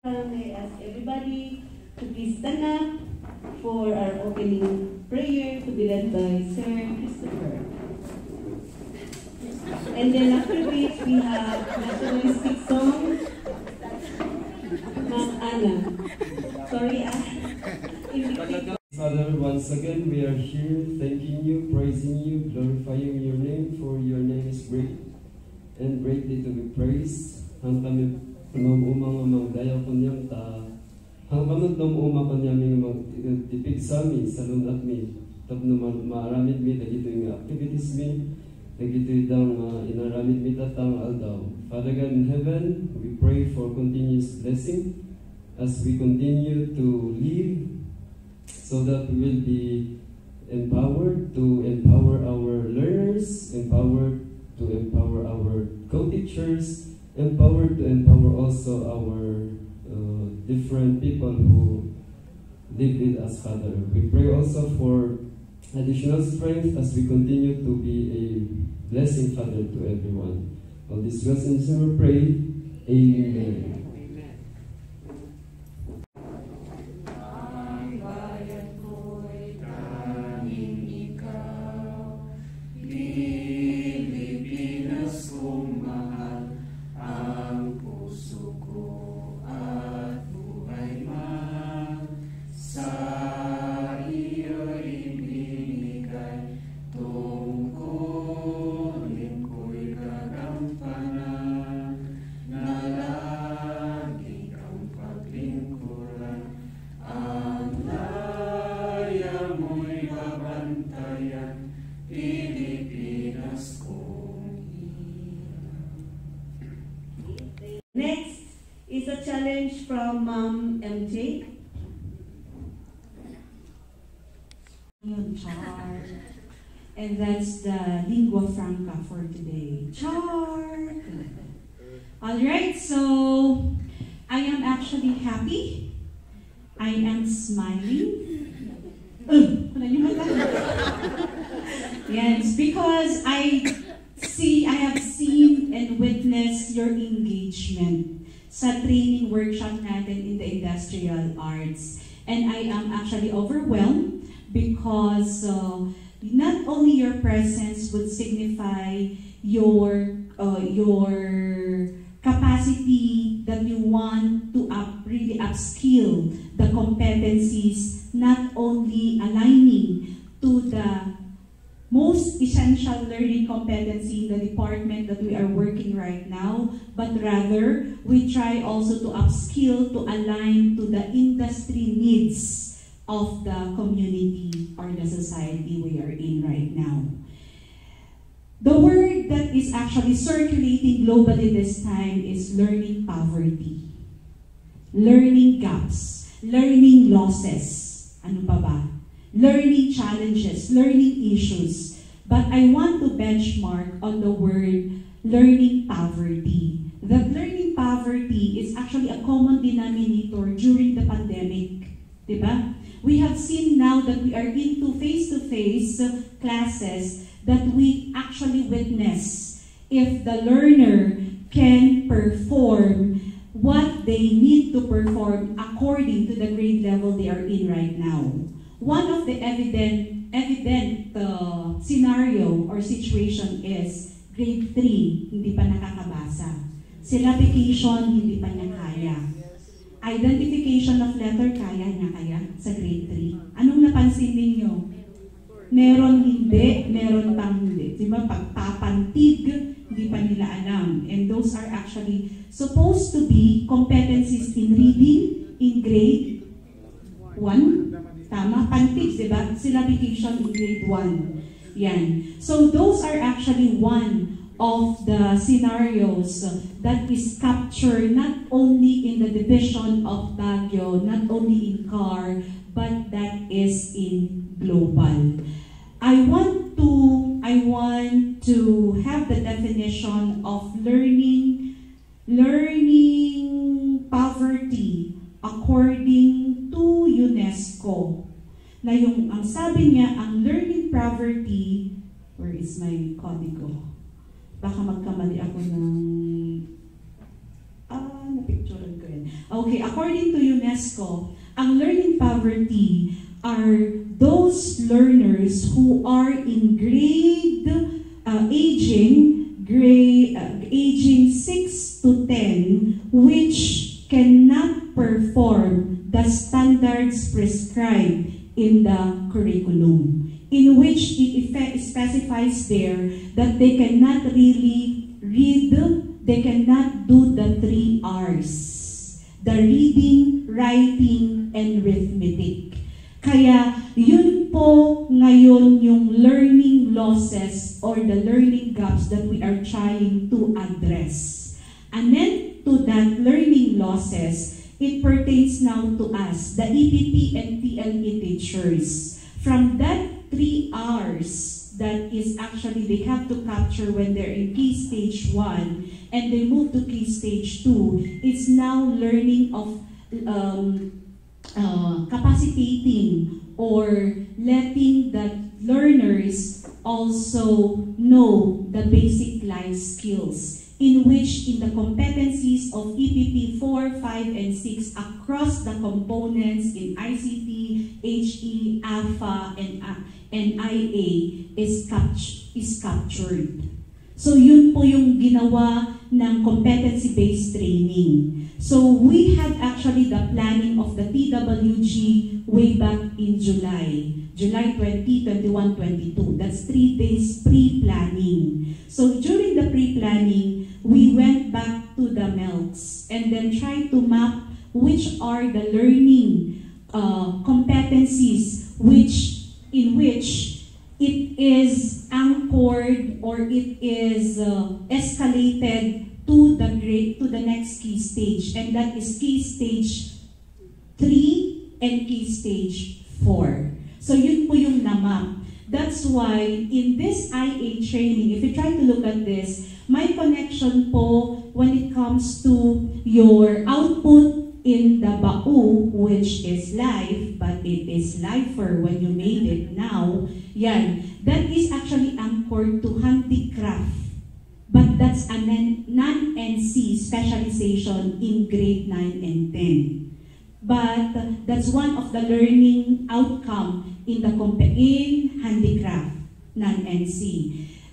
I ask everybody to please stand up for our opening prayer to be led by Sir Christopher. And then after which we have nationalistic song, Ma'am Anna. Sorry, Father, once again we are here thanking you, praising you, glorifying your name, for your name is great and greatly to be praised. Ang kami umang dayaw ko niyang ang kamot umang ko niyang tipig sa amin, sa lunat mi, tapos maaramid mi, dagito yung activities mi, dagito yung inaramid mi tatang aldaw. Father God in heaven, we pray for continuous blessing as we continue to live, so that we will be empowered to empower our learners, empowered to empower our co-teachers, empowered to empower also our different people who live with us, Father. We pray also for additional strength as we continue to be a blessing, Father, to everyone. All these blessings we pray. Amen. Next is a challenge from Ma'am MJ. Char. And that's the lingua franca for today. Char. Alright, so I am actually happy. I am smiling. Yes, because I have seen and witnessed your engagement sa training workshop natin in the industrial arts. And I am actually overwhelmed because not only your presence would signify your capacity that you want to really upskill the competencies, not only aligning to the most essential learning competency in the department that we are working right now, but rather we try also to upskill to align to the industry needs of the community or the society we are in right now. The word that is actually circulating globally this time is learning poverty, learning gaps, learning losses, ano pa ba? Learning challenges, learning issues. But I want to benchmark on the word learning poverty. That learning poverty is actually a common denominator during the pandemic. Diba? We have seen now that we are into face-to-face classes that we actually witness if the learner can perform what they need to perform according to the grade level they are in right now. One of the evident scenario or situation is grade 3, hindi pa nakakabasa. Syllabication, hindi pa niya kaya. Identification of letter, kaya niya kaya sa grade 3. Anong napansin ninyo? Meron hindi, meron pang hindi. Diba? Pagpapantig, hindi pa nila alam. And those are actually supposed to be competencies in reading in grade 1. Tama? Pantig, diba? Syllabication in grade 1. Yan. So those are actually one of the scenarios that is captured not only in the division of Baguio, not only in CAR, but that is in global. I want to have the definition of learning poverty according to UNESCO. Na ang sabi niya, ang learning poverty, where is my código? Baka magkamali ako ng napicturean ko yun. Okay. Okay, according to UNESCO, ang learning poverty are those learners who are in aging 6 to 10, which cannot perform the standards prescribed in the curriculum, in which it specifies there that they cannot really read, they cannot do the 3 R's, the reading, writing, and arithmetic. Kaya yun po ngayon yung learning losses or the learning gaps that we are trying to address. And then to that learning losses, it pertains now to us, the EPP and TLE teachers. From that 3 R's that is actually they have to capture when they're in Key Stage 1 and they move to Key Stage 2, it's now learning of capacitating or letting the learners also know the basic life skills, in which in the competencies of EPP 4, 5, and 6 across the components in ICT, HE, AFA, and IA is captured. So yun po yung ginawa ng competency-based training. So we had actually the planning of the TWG way back in July 20, 21, 22. That's 3 days pre-planning. So during the pre-planning, we went back to the MELCs and then tried to map which are the learning competencies in which it is anchored or it is escalated to the next key stage, and that is Key Stage 3 and Key Stage 4. So yun po yung namap. That's why in this IA training, if you try to look at this, my connection po when it comes to your output in the BAU, which is live, but it is lifer when you made it now, yan, that is actually anchored to handicraft. But that's a non-NC specialization in grade 9 and 10. But that's one of the learning outcome in handicraft, non-NC.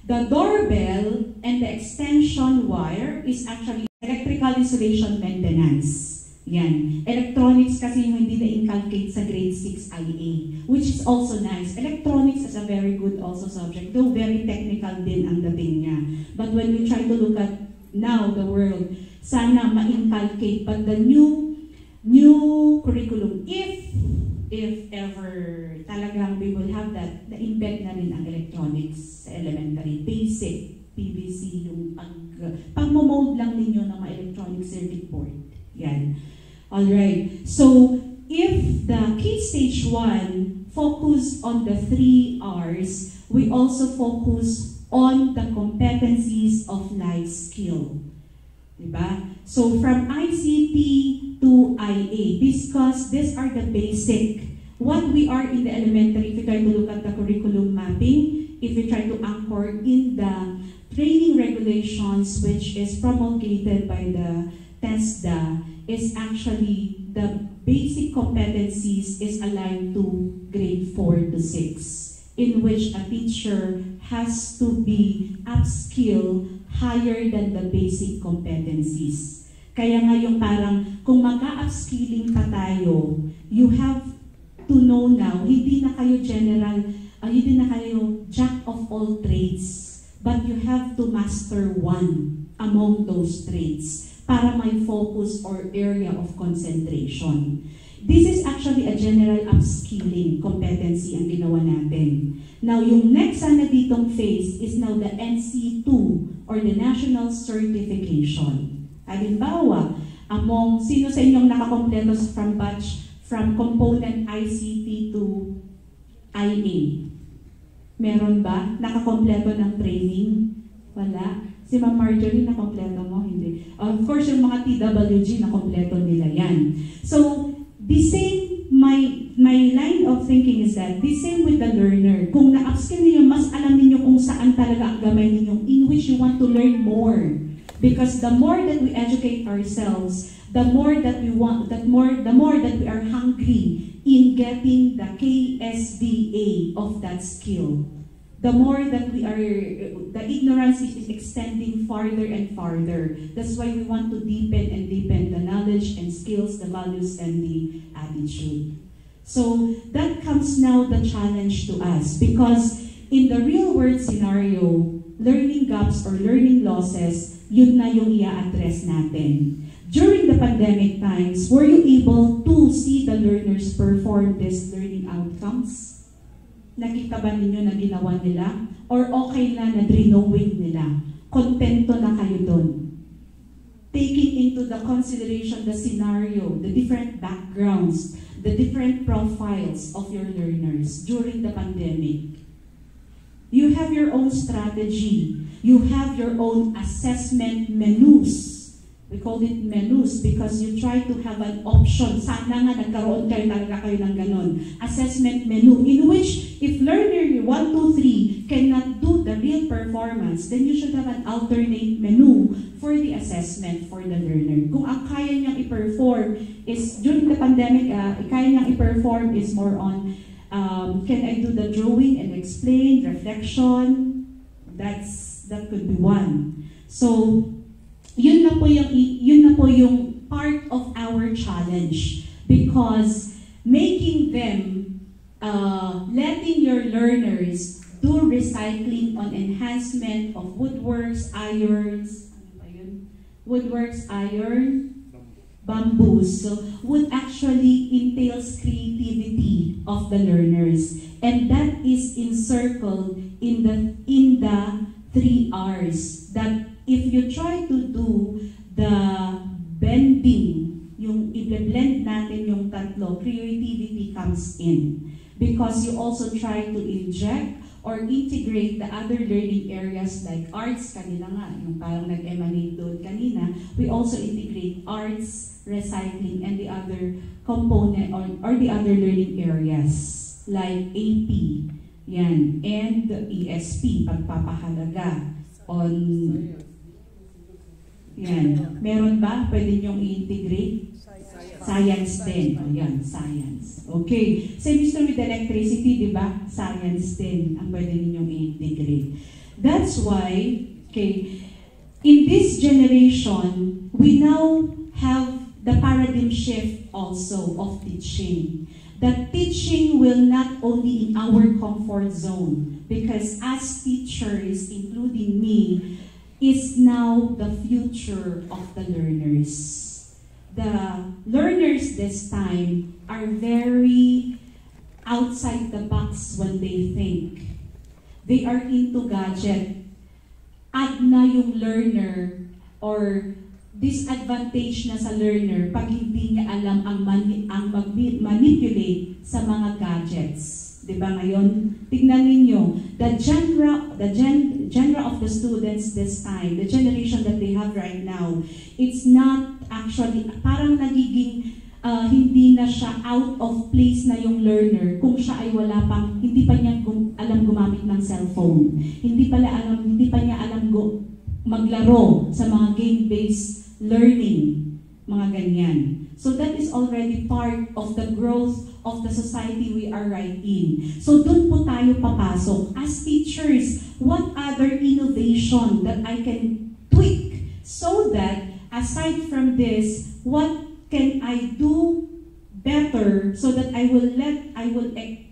The doorbell and the extension wire is actually electrical installation maintenance. Yan. Electronics kasi yung hindi na-inculcate sa grade 6 IA, which is also nice. Electronics is a very good also subject, though very technical din ang dating niya. But when we try to look at now the world, sana ma-inculcate. But the new curriculum, if ever talagang we will have that, na-embed na rin ang electronics sa elementary, basic, PVC, yung pag-mold lang ninyo ng mga electronic circuit board. Yan. Alright, so if the Key Stage 1 focus on the 3 R's, we also focus on the competencies of life skill. Diba? So from ICT to IA, because these are the basic. What we are in the elementary, if you try to look at the curriculum mapping, if you try to anchor in the training regulations which is promulgated by the TESDA, is actually the basic competencies is aligned to grade 4 to 6, in which a teacher has to be upskill higher than the basic competencies. Kaya nga yung parang, kung mag-upskilling pa tayo, you have to know now, hindi na kayo general, hindi na kayo jack of all trades, but you have to master one among those trades para may focus or area of concentration. This is actually a general upskilling competency ang ginawa natin. Now, yung next na ditong phase is now the NC2 or the National Certification. Halimbawa, among sino sa inyong nakakompleto from component ICT to IA? Meron ba? Nakakompleto ng training? Wala. Si Ma'am Marjorie, nakompleto mo? Hindi. Of course, yung mga TWG, nakompleto nila yan. So, the same, my line of thinking is that, the same with the learner. Kung na-upskill ninyo, mas alam ninyo kung saan talaga ang gamay ninyo, in which you want to learn more. Because the more that we educate ourselves, the more that we want, the more that we are hungry in getting the KSDA of that skill, the more that the ignorance is extending farther and farther. That's why we want to deepen and deepen the knowledge and skills, the values, and the attitude. So that comes now the challenge to us, because in the real world scenario, learning gaps or learning losses, yun na yung i-address natin. During the pandemic times, were you able to see the learners perform these learning outcomes? Nakita ba ninyo na ginawa nila? Or okay na na-knowing nila? Kontento na kayo doon? Taking into the consideration the scenario, the different backgrounds, the different profiles of your learners during the pandemic. You have your own strategy. You have your own assessment menus. We call it menus because you try to have an option. Sana nga nagkaroon talaga kayo ng ganon. Assessment menu in which if learner 1, 2, 3 cannot do the real performance, then you should have an alternate menu for the assessment for the learner. Kung ang kaya niyang i-perform is, during the pandemic, kaya niyang i-perform is more on, can I do the drawing and explain, reflection? That could be one. So, yun na po yung part of our challenge, because making them, letting your learners do recycling on enhancement of woodworks, iron, bamboos, so would actually entails creativity of the learners, and that is encircled in the 3 R's. That if you try to do the blending, yung i-blend natin yung tatlo, creativity comes in. Because you also try to inject or integrate the other learning areas like arts, kanina nga, yung parang nag-emanate doon kanina, we also integrate arts, recycling, and the other component or the other learning areas like AP, yan, and ESP, pagpapahalaga on. Yan. Meron ba? Pwede niyong i-integrate? Science din. Ayan, science. Okay. Same story with electricity, di ba? Science din ang pwede ninyong i-integrate. That's why, okay, in this generation, we now have the paradigm shift also of teaching. That teaching will not only in our comfort zone, because as teachers, including me, is now the future of the learners. The learners this time are very outside the box when they think. They are into gadget. Add na yung learner or disadvantage na sa learner pag hindi niya alam ang manipulate sa mga gadgets. Diba ngayon? Tignan ninyo, the genre of the students this time, the generation that they have right now, it's not actually, parang nagiging hindi na siya out of place na yung learner kung siya ay hindi pa niya alam gumamit ng cellphone. Hindi pa niya alam maglaro sa mga game-based learning, mga ganyan. So that is already part of the growth of the society we are right in. So dun po tayo papasok. As teachers, what other innovation that I can tweak so that aside from this, what can I do better so that I will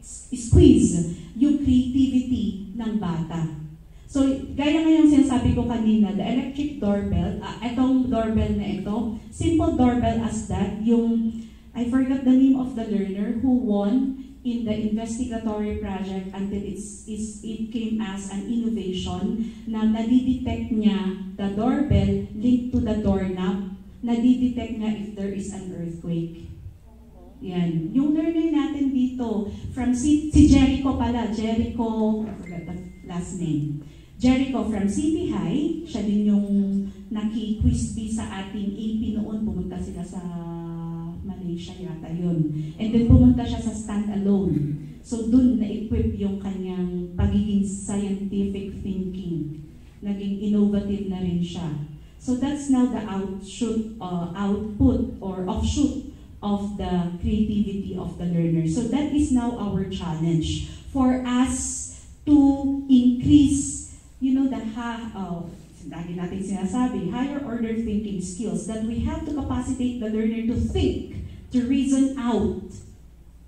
squeeze yung creativity ng bata. So, gaya nga yung sinasabi ko kanina, the electric doorbell, etong doorbell na ito, simple doorbell as that, yung, I forgot the name of the learner who won in the investigatory project until it came as an innovation na nadidetect niya the doorbell linked to the doorknob, nadidetect niya if there is an earthquake. Yan. Yung learner natin dito, from si Jericho pala, Jericho, I forgot the last name. Jericho from City High, siya din yung naki-quiz bee sa ating AP noon, pumunta sila sa Malaysia yata yun. And then pumunta siya sa stand-alone. So dun na-equip yung kanyang pagiging scientific thinking. Naging innovative na rin siya. So that's now the output or offshoot of the creativity of the learner. So that is now our challenge for us to increase, lagi natin sinasabi, higher order thinking skills, that we have to capacitate the learner to think, to reason out,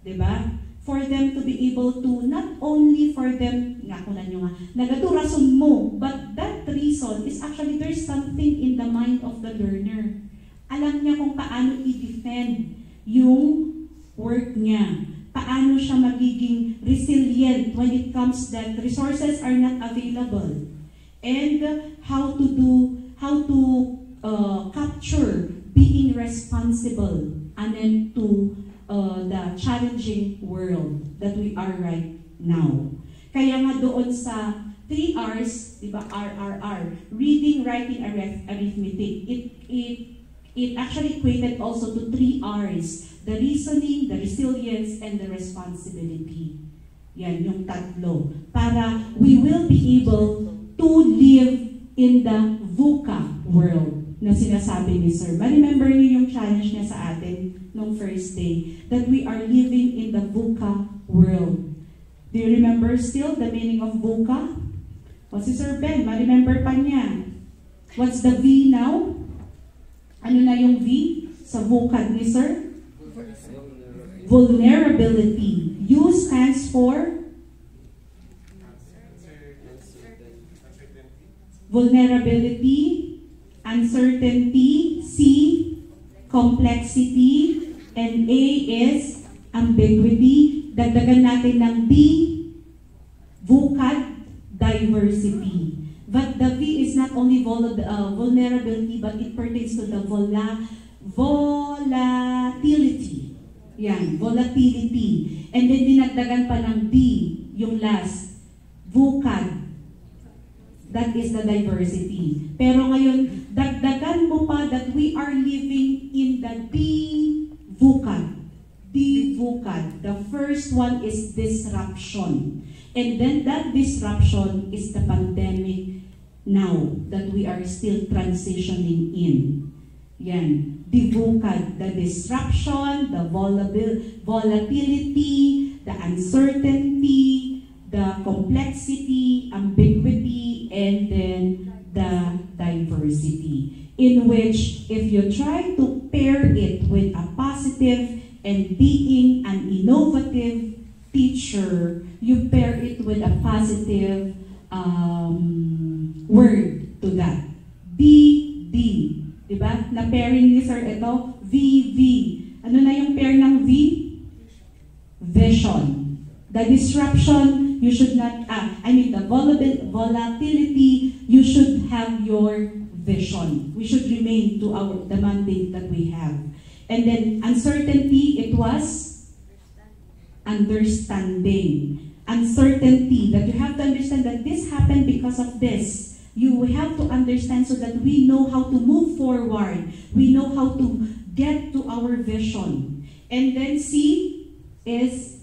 diba? For them to be able to, not only for them, nagaturason mo, but that reason is actually there's something in the mind of the learner. Alam niya kung paano i-defend yung work niya. Paano siya magiging resilient when it comes that resources are not available. And how to capture being responsible and then to the challenging world that we are right now. Kaya nga doon sa 3 R's, di ba, RRR, reading, writing, arithmetic, it actually equated also to 3 R's, the reasoning, the resilience, and the responsibility. Yan, yung tatlo. Para we will be able to live in the VUCA world na sinasabi ni Sir. Ma-remember niyo yung challenge niya sa atin nung first day, that we are living in the VUCA world. Do you remember still the meaning of VUCA? O si Sir Ben, ma-remember pa niya. What's the V now? Ano na yung V sa VUCA ni Sir? Vulnerability. U stands for vulnerability, uncertainty, C, complexity, and A is ambiguity. Dagdagan natin ng D, VUCAD, diversity. But the V is not only vulnerability, but it pertains to the volatility. Yan, volatility. And then dinagdagan pa ng D, yung last, VUCAD. That is the diversity. Pero ngayon, dagdagan mo pa that we are living in the D-VUCAD. D-VUCAD. The first one is disruption. And then that disruption is the pandemic now that we are still transitioning in. Yan. D-VUCAD. The disruption, the volatility, the uncertainty, the complexity, ambiguity, and then the diversity. In which, if you try to pair it with a positive and being an innovative teacher, you pair it with a positive word to that. D. Diba? Na pairing ni Sir ito, V. Ano na yung pair ng V? Vision. The disruption, you should not, the volatility, you should have your vision. We should remain to the mandate that we have. And then uncertainty, it was understanding. Uncertainty, that you have to understand that this happened because of this. You have to understand so that we know how to move forward. We know how to get to our vision. And then C is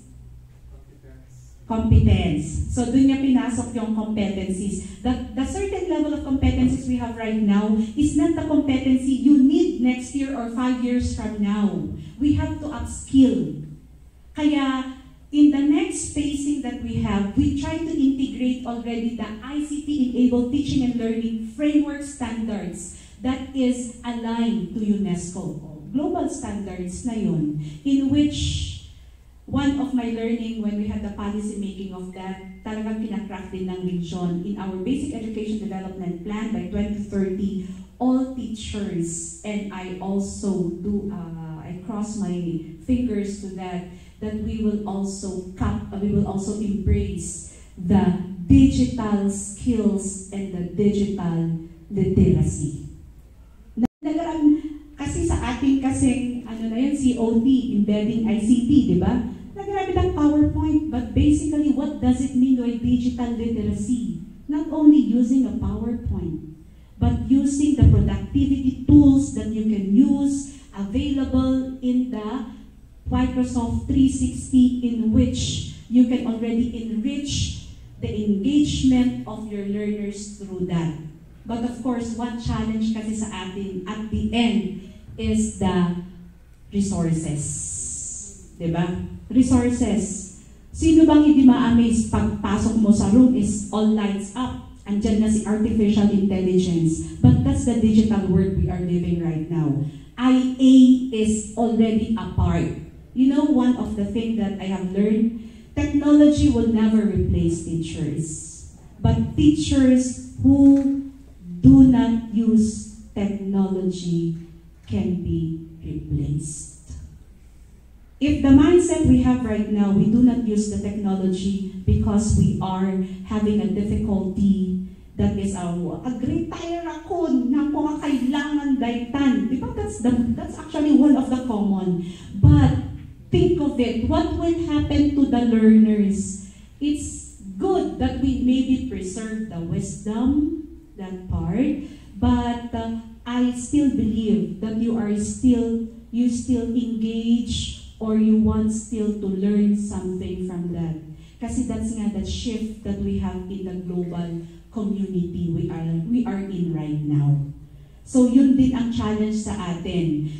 competence. So dun niya pinasok yung competencies. The certain level of competencies we have right now is not the competency you need next year or 5 years from now. We have to upskill. Kaya in the next spacing that we have, we try to integrate already the ICT-enabled teaching and learning framework standards that is aligned to UNESCO. Global standards na yun, in which one of my learning when we had the policy making of that, talagang pinakraft din ng region in our basic education development plan by 2030, all teachers, and I also do, I cross my fingers to that we will also embrace the digital skills and the digital literacy. Kasi sa ating kasing, COT, embedding ICT, di ba? Nagrabi ng PowerPoint, but basically, what does it mean by digital literacy? Not only using a PowerPoint, but using the productivity tools that you can use available in the Microsoft 360, in which you can already enrich the engagement of your learners through that. But of course, one challenge kasi sa atin at the end is the resources. Diba? Resources. Sino bang hindi ma-amaze pagpasok mo sa room is all lights up. Andyan na si artificial intelligence. But that's the digital world we are living right now. IA is already a part. You know, one of the things that I have learned, technology will never replace teachers. But teachers who do not use technology can be replaced. If the mindset we have right now, we do not use the technology because we are having a difficulty that is retire ako, nako nga kailangan daytan. Diba? That's actually one of the common. But think of it, what will happen to the learners? It's good that we maybe preserve the wisdom, that part, but I still believe that you still engage or you want still to learn something from that. Kasi that's nga the shift that we have in the global community we are in right now. So yun din ang challenge sa atin.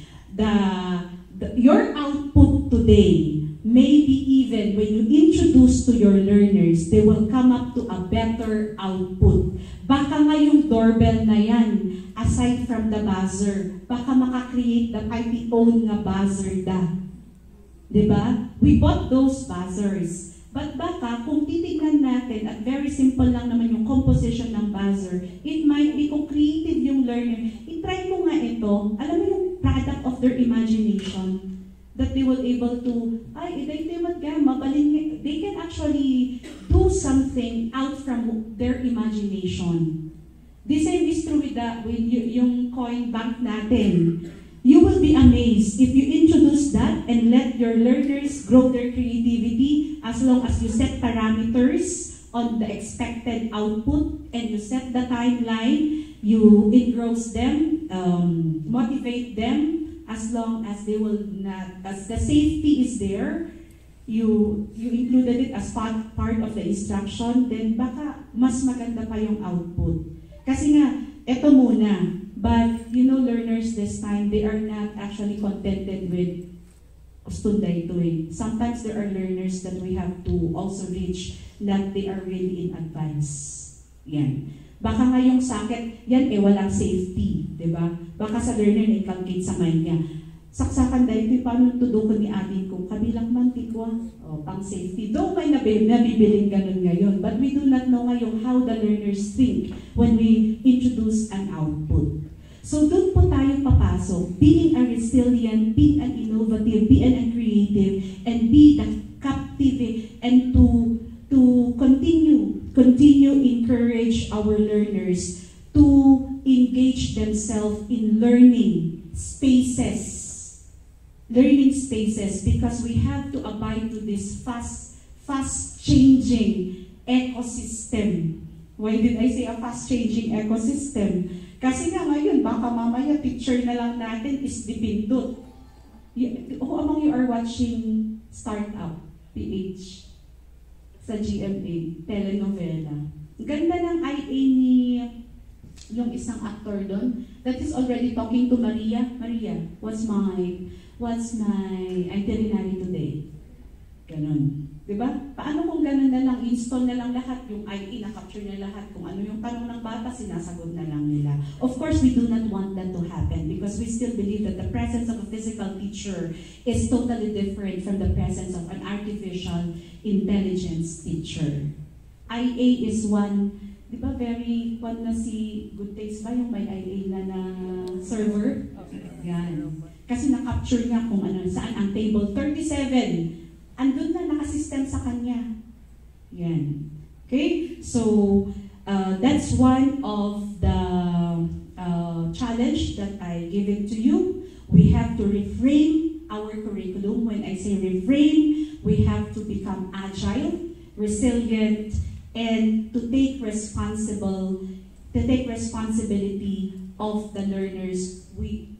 Your output today, maybe even when you introduce to your learners, they will come up to a better output. Baka nga yung doorbell na yan, aside from the buzzer, baka makakreate the party own nga buzzer da. Diba? We bought those buzzers. But baka, kung titignan natin, at very simple lang naman yung composition ng buzzer, it might be kung creative yung learner, itry mo nga ito, alam mo yung product of their imagination, that they will able to, they can actually do something out from their imagination. The same is true with yung coin bank natin. You will be amazed if you introduce that and let your learners grow their creativity as long as you set parameters on the expected output and you set the timeline, you engross them, motivate them, as long as they will not, as the safety is there, you included it as part of the instruction, then baka mas maganda pa yung output. Kasi nga, eto muna, but you know, learners this time, they are not actually contented with Ostunday ito eh. Sometimes there are learners that we have to also reach that they are really in advance. Yan. Baka nga yung sakit, yan eh walang safety, di ba? Baka sa learner na i-calculate sa mind niya. Saksakan dahil paano tudukon ni atin ko, kabilang mantikwa, pang safety. Though may nabibiling ganun ngayon, but we do not know ngayon how the learners think when we introduce an output. So doon po tayo papasok, being a resilient, being an innovative, being a creative, and be the captive, and to continue encourage our learners to engage themselves in learning spaces, because we have to abide to this fast changing ecosystem. Why did I say a fast changing ecosystem? Kasi nga ngayon, baka mamaya picture na lang natin is dipindot. Who among you are watching Startup, PH, sa GMA, telenovela? Ganda ng IA ni yung isang actor doon that is already talking to Maria. Maria, what's my itinerary today? Ganun. Diba? Paano kung ganun na lang, install na lang lahat, yung IA, na-capture na lahat, kung ano yung tanong ng bata, sinasagot na lang nila. Of course, we do not want that to happen because we still believe that the presence of a physical teacher is totally different from the presence of an artificial intelligence teacher. IA is one, di ba very, one na si Good Taste ba, yung may IA na server? Yan. Kasi na-capture nga kung ano, saan ang table 37, andun na nakasystem sa kanya. Yan. Okay? So, that's one of the challenge that I give it to you. We have to reframe our curriculum. When I say reframe, we have to become agile, resilient, and to take responsibility of the learners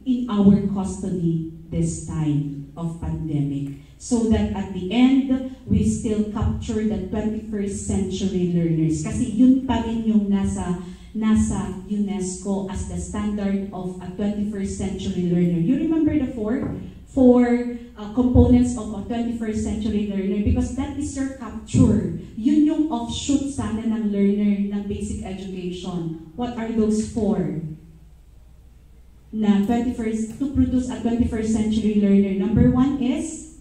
in our custody this time of pandemic. So that at the end, we still capture the 21st century learners. Kasi yun pa rin yung nasa nasa UNESCO as the standard of a 21st century learner. You remember the four components of a 21st century learner because that is your capture. Yun yung offshoot sana ng learner ng basic education. What are those four? Na 21st, to produce a 21st century learner. Number one is,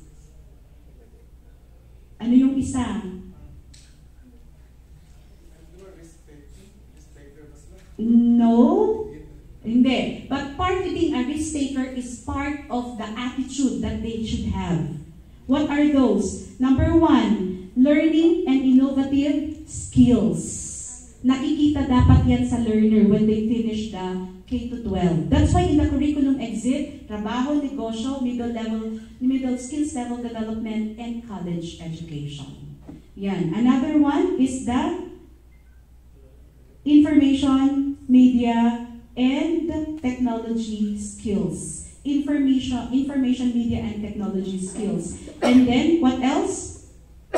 ano yung isa? No? Hindi. But part of being a risk taker is part of the attitude that they should have. What are those? Number one, learning and innovative skills. Nakikita dapat yan sa learner when they finish the K-12. That's why in the curriculum exit, trabaho, negosyo, middle skills level development, and college education. Yan. Another one is the information, media, and technology skills. Information, media, and technology skills. And then, what else?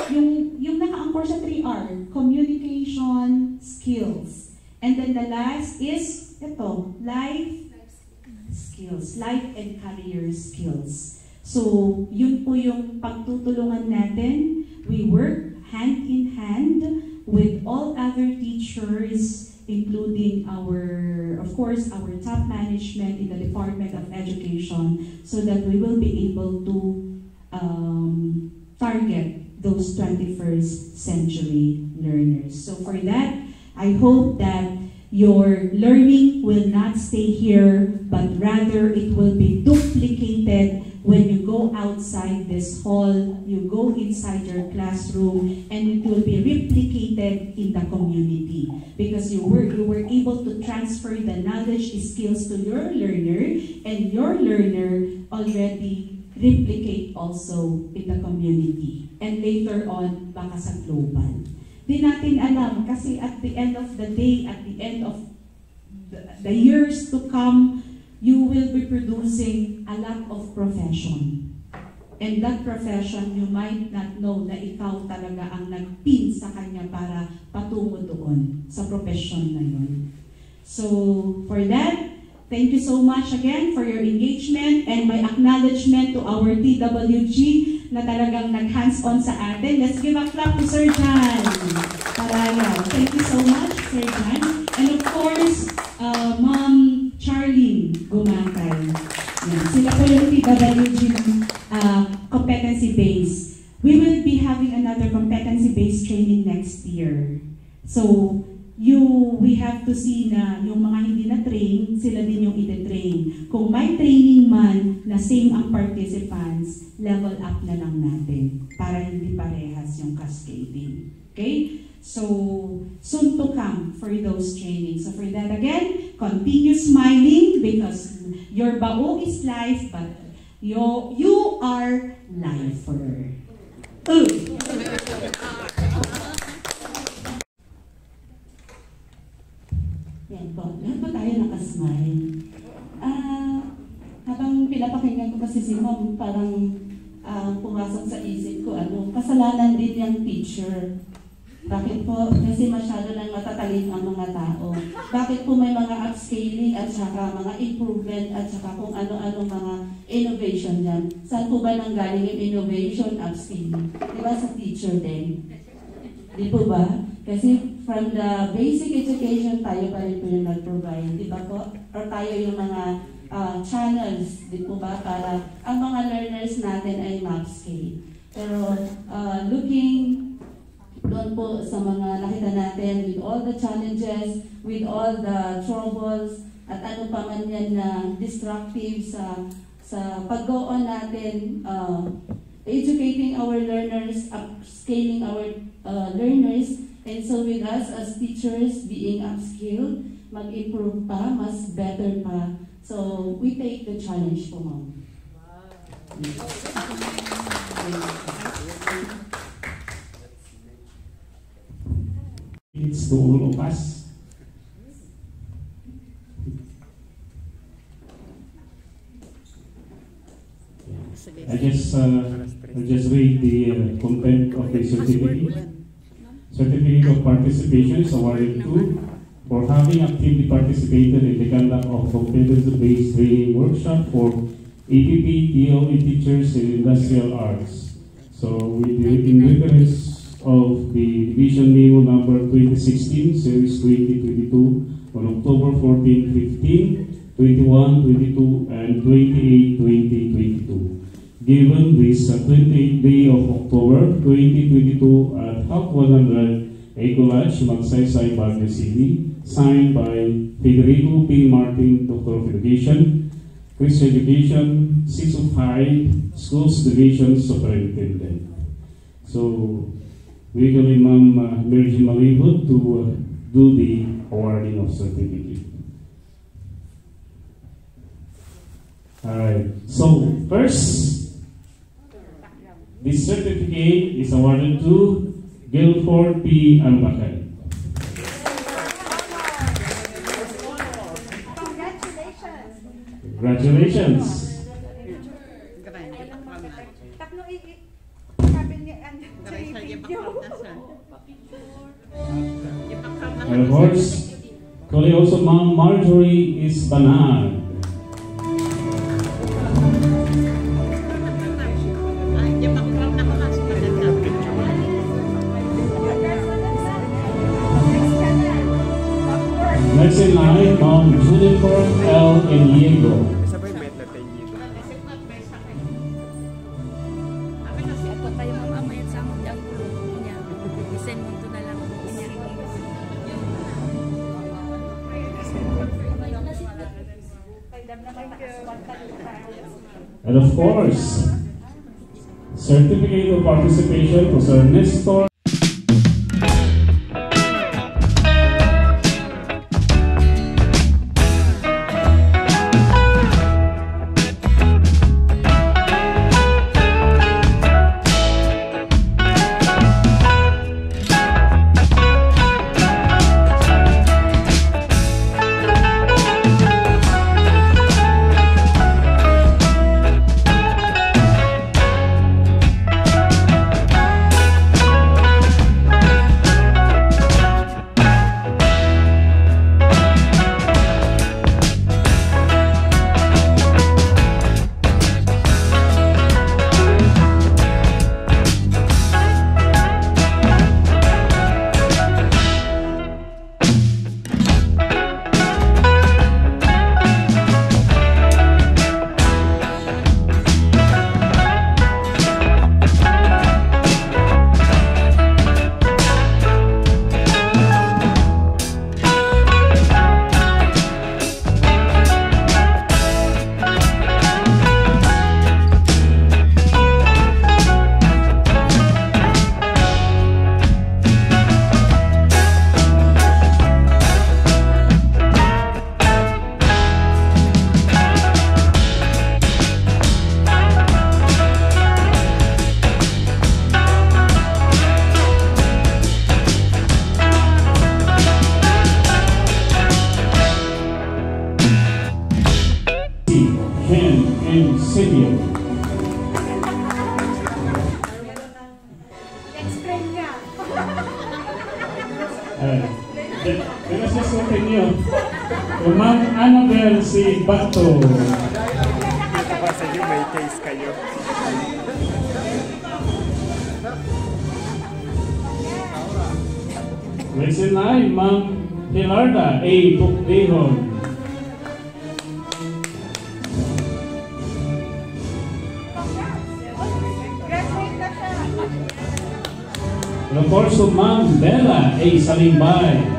Yung naka-anchor sa 3R, communication skills. And then the last is, ito, life skills, life and career skills. So, yun po yung pagtutulungan natin. We work hand in hand with all other teachers, including of course, our top management in the Department of Education, so that we will be able to target those 21st century learners. So for that, I hope that your learning will not stay here, but rather it will be duplicated when you go outside this hall, you go inside your classroom, and it will be replicated in the community. Because you were able to transfer the knowledge and skills to your learner, and your learner already replicate also in the community. And later on, baka sa global. Di natin alam, kasi at the end of the day, at the end of the years to come, you will be producing a lot of profession. And that profession, you might not know na ikaw talaga ang nagpin sa kanya para patungo doon sa profession na yun. So, for that, thank you so much again for your engagement and my acknowledgement to our TWG na talagang nag-hands-on sa atin. Let's give a clap to Sir John Paraya. Thank you so much, Sir John. And of course, Ma'am Charlene Gumatay. Yan. Sila po yung TWG competency base. We will be having another competency-based training next year. So, we have to see na yung mga hindi na-train, sila din yung ite-train. Kung may training man na same ang participants, level up na lang natin para hindi parehas yung cascading. Okay? So, soon to come for those trainings. So for that again, continue smiling because your bao is life, but you are lifer. Yan po. Lahat po tayo nakasmile. Habang pinapakinggan ko kasi si Ma'am, parang pumasok sa isip ko, kasalanan din yung teacher. Bakit po? Kasi masyado nang matatalin ang mga tao. Bakit po may mga upscaling at saka mga improvement at saka kung ano-ano mga innovation yan? Saan po ba nanggaling yung innovation, upscaling? Diba sa teacher din? Di po ba? Kasi from the basic education, tayo pa rin po yung nag-provide. Di ba po? Or tayo yung mga channels, di po ba? Para ang mga learners natin ay upscale. Pero looking doon po sa mga nakita natin with all the challenges, with all the troubles, at ano pa man yan na destructive sa pag-go-on natin, educating our learners, upscaling our learners, and so with us as teachers being upskilled, mag-improve pa, mas better pa. So we take the challenge po, Ma'am. It's to all of us. I just read the content of the certificate. Certificate of participation is awarded to for having actively participated in the conduct of competency-based training workshop for APP DOE teachers in industrial arts. So, with the in reference of the Division Memo number 2016, Series 2022, on October 14, 15, 21, 22, and 28, 2022. Given this 28th day of October 2022 at Hub 100, Ecolodge, Magsaysay, Baguio City, signed by Federico P. Martin, Doctor of Education, Christian Education, Sisuf High Schools Division Superintendent. So, we will Ma'am Mergy Malibot to do the awarding of certificate. Alright, so first, this certificate is awarded to Guilford P. Ambakay. Congratulations. And of course, calling also Ma'am Marjorie Isbanag. Next in line, Ma'am Jennifer L. Iniego. And of course, certificate of participation to Sir Nestor. Ma'am Annabel C. Bato. Sa inyo, may case kayo. Next in line, Ma'am Hilarda A. Bukdehon. And of course, to Ma'am Bella A. Salimbay.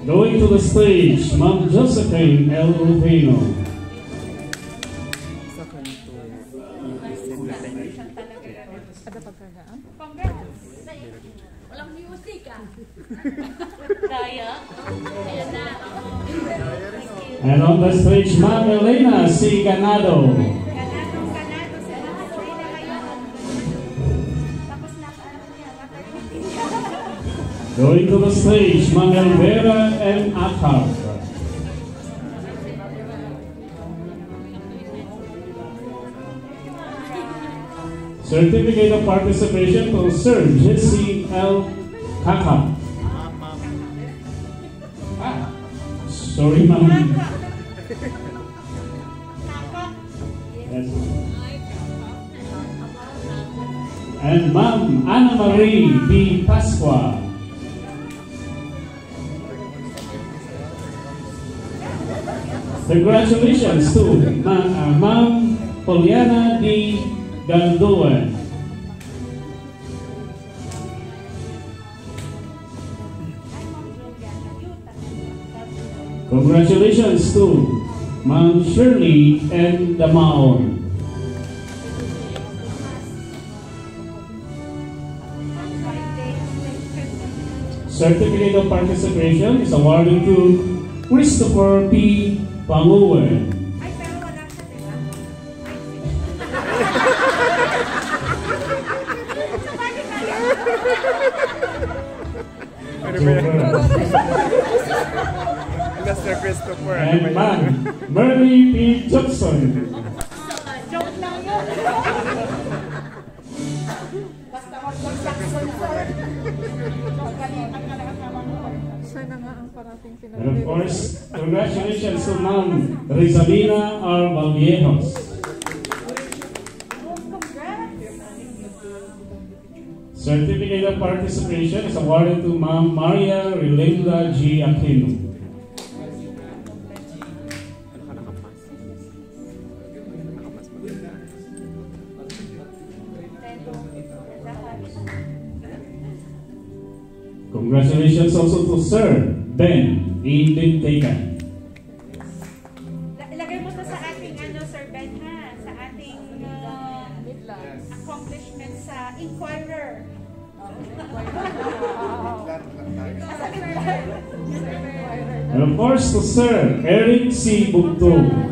Going to the stage, Ma'am Josephine L. Rufino. And on the stage, Ma'am Elena C. Ganado. Going to the stage, Ma'am Elvera M. Akab. Certificate of participation to Sir Jesse L. Kaka. Sorry, ma'am. Yes. And Ma'am Ana Marie B. Pasqua. Congratulations to Ma'am Poliana D. Galdoan. Congratulations to Ma'am Shirley N. Damaon. Certificate of participation is awarded to Christopher P. Panguwen. Ay, pero wala siya, diba? Mr. Christopher. And Ma'am Mary P. Johnson. Joke lang yun. Basta mag-Jackson, sir. Galitan ka lang ang naman mo. Sana nga ang parating And of course, congratulations to Ma'am Rizalina R. Valviejos. Certificate of participation is awarded to Ma'am Maria Relinda G. Aquino. Congratulations also to Sir Ben E. Dintegan. Ilagay mo to sa ating Sir Ben, ha? Sa ating accomplishment sa Inquirer. And of course to Sir Eric C. Bugtong.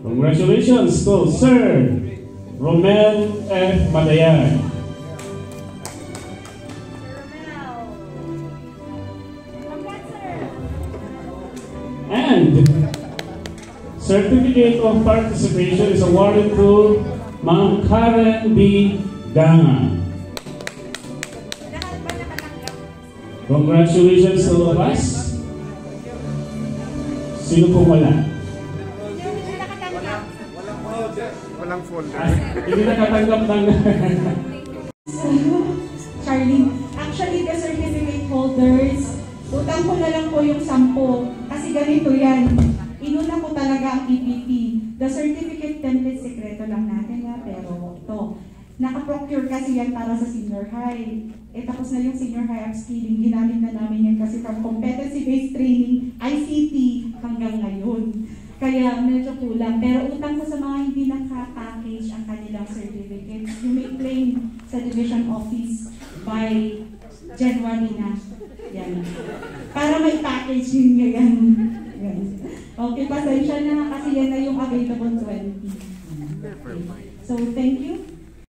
Congratulations to Sir Romel F. Madayan. And certificate of participation is awarded to Ma'am Karen B. Ganga. Congratulations to us. Sino po wala? Walang folder. Hindi nakatanggap ng... Charlie, actually the certificate holders, utang ko na lang po yung 10 kasi ganito yan. Inuna ko talaga ang EPP. The certificate template, sekreto lang natin nga, pero to. Nakaprocure kasi yan para sa senior high. Tapos na yung senior high upskilling, ginamit na namin yan kasi from competency-based training, ICT, hanggang ngayon. Kaya medyo kulang. Pero utang ko sa mga hindi naka-package ang kanilang certificate. You may claim sa division office by January na. Yan. Para may package yun ngayon. Yan. Okay, pasensya na kasi yan na yung available 20. Okay. So, thank you.